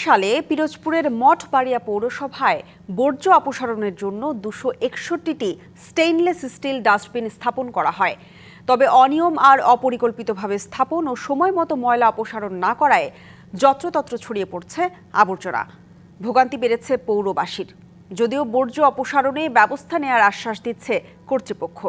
সালে পিরোজপুরের মঠবাড়িয়া পৌরসভায় বর্জ্য অপসারণের জন্য 261টি স্টেইনলেস স্টিল ডাস্টবিন স্থাপন করা হয়। তবে অনিয়ম আর অপরিকল্পিতভাবে স্থাপন ও সময়মতো ময়লা অপসারণ না করায় যত্রতত্র ছড়িয়ে পড়ছে আবর্জনা। ভোগান্তি বেড়েছে পৌরবাসীর, যদিও বর্জ্য অপসারণে ব্যবস্থা নেওয়ার আশ্বাস দিচ্ছে কর্তৃপক্ষ।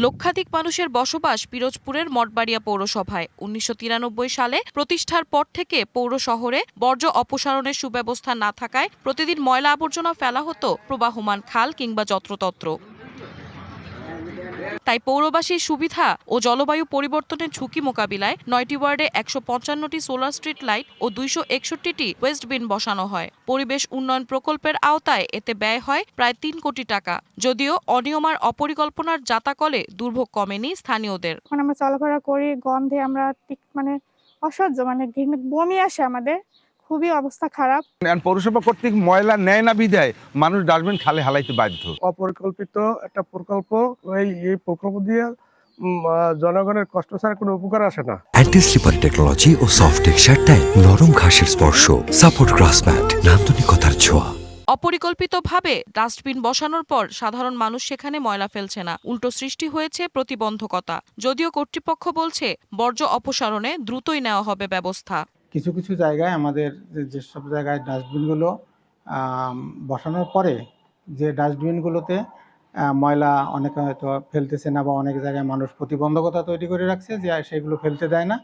লক্ষাধিক মানুষের বসবাস পিরোজপুরের মঠবাড়িয়া পৌরসভায়। 1993 সালে প্রতিষ্ঠার পর থেকে পৌর শহরে বর্জ্য অপসারণের সুব্যবস্থা না থাকায় প্রতিদিন ময়লা আবর্জনা ফেলা হতো প্রবাহমান খাল কিংবা যত্রতত্র। তাই পৌরবাসীর সুবিধা ও জলবায়ু পরিবর্তনের ঝুঁকি মোকাবিলায় 9টি ওয়ার্ডে 155টি সোলার স্ট্রিট লাইট ও 261টি ওয়েস্ট বিন বসানো হয়। পরিবেশ উন্নয়ন প্রকল্পের আওতায় এতে ব্যয় হয় প্রায় 3 কোটি টাকা। যদিও অনিয়ম আর অপরিকল্পনার জাতাকলে দুর্ভোগ কমেনি স্থানীয়দের। এখন আমরা চলাফেরা করি, গন্ধে আমরা অসহ্য, বমি আসে আমাদের, খুবই অবস্থা খারাপ। পৌরসভা কর্তৃক ময়লা নেয় না বিধায় মানুষ ডাস্টবিন খালে হালাইতে বাধ্য। অপরিকল্পিত একটা প্রকল্প, এই প্রকল্প দিয়ে জনগণের কষ্ট ছাড়া কোনো উপকার আসে না। অ্যান্টি স্লিপারি টেকনোলজি ও সফট টেক্সচার দেয় নরম ঘাসের স্পর্শ, সাপোর্ট গ্রাস ম্যাট, নান্দনিকতার ছোঁয়া। অপরিকল্পিতভাবে ডাস্টবিন বসানোর পর সাধারণ মানুষ সেখানে ময়লা ফেলছে না, উল্টো সৃষ্টি হয়েছে প্রতিবন্ধকতা। যদিও কর্তৃপক্ষ বলছে বর্জ্য অপসারণে দ্রুতই নেওয়া হবে ব্যবস্থা। কিছু কিছু জায়গায় আমাদের যেসব জায়গায় ডাস্টবিনগুলো বসানোর পরে যে ডাস্টবিনগুলোতে ময়লা অনেকে হয়তো ফেলতেছে না, বা অনেক জায়গায় মানুষ প্রতিবন্ধকতা তৈরি করে রাখছে যে সেগুলো ফেলতে দেয় না,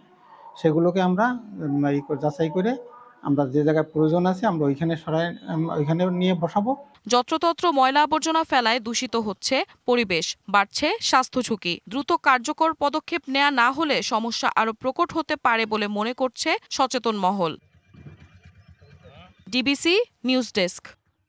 সেগুলোকে আমরা যাচাই করে আমরা যে জায়গায় প্রয়োজন আছে আমরা ওইখানে নিয়ে বসাবো। যত্রতত্র ময়লা আবর্জনা ফেলায় দূষিত হচ্ছে পরিবেশ, বাড়ছে স্বাস্থ্য ঝুঁকি। দ্রুত কার্যকর পদক্ষেপ নেওয়া না হলে সমস্যা আরও প্রকট হতে পারে বলে মনে করছে সচেতন মহল। DBC news desk.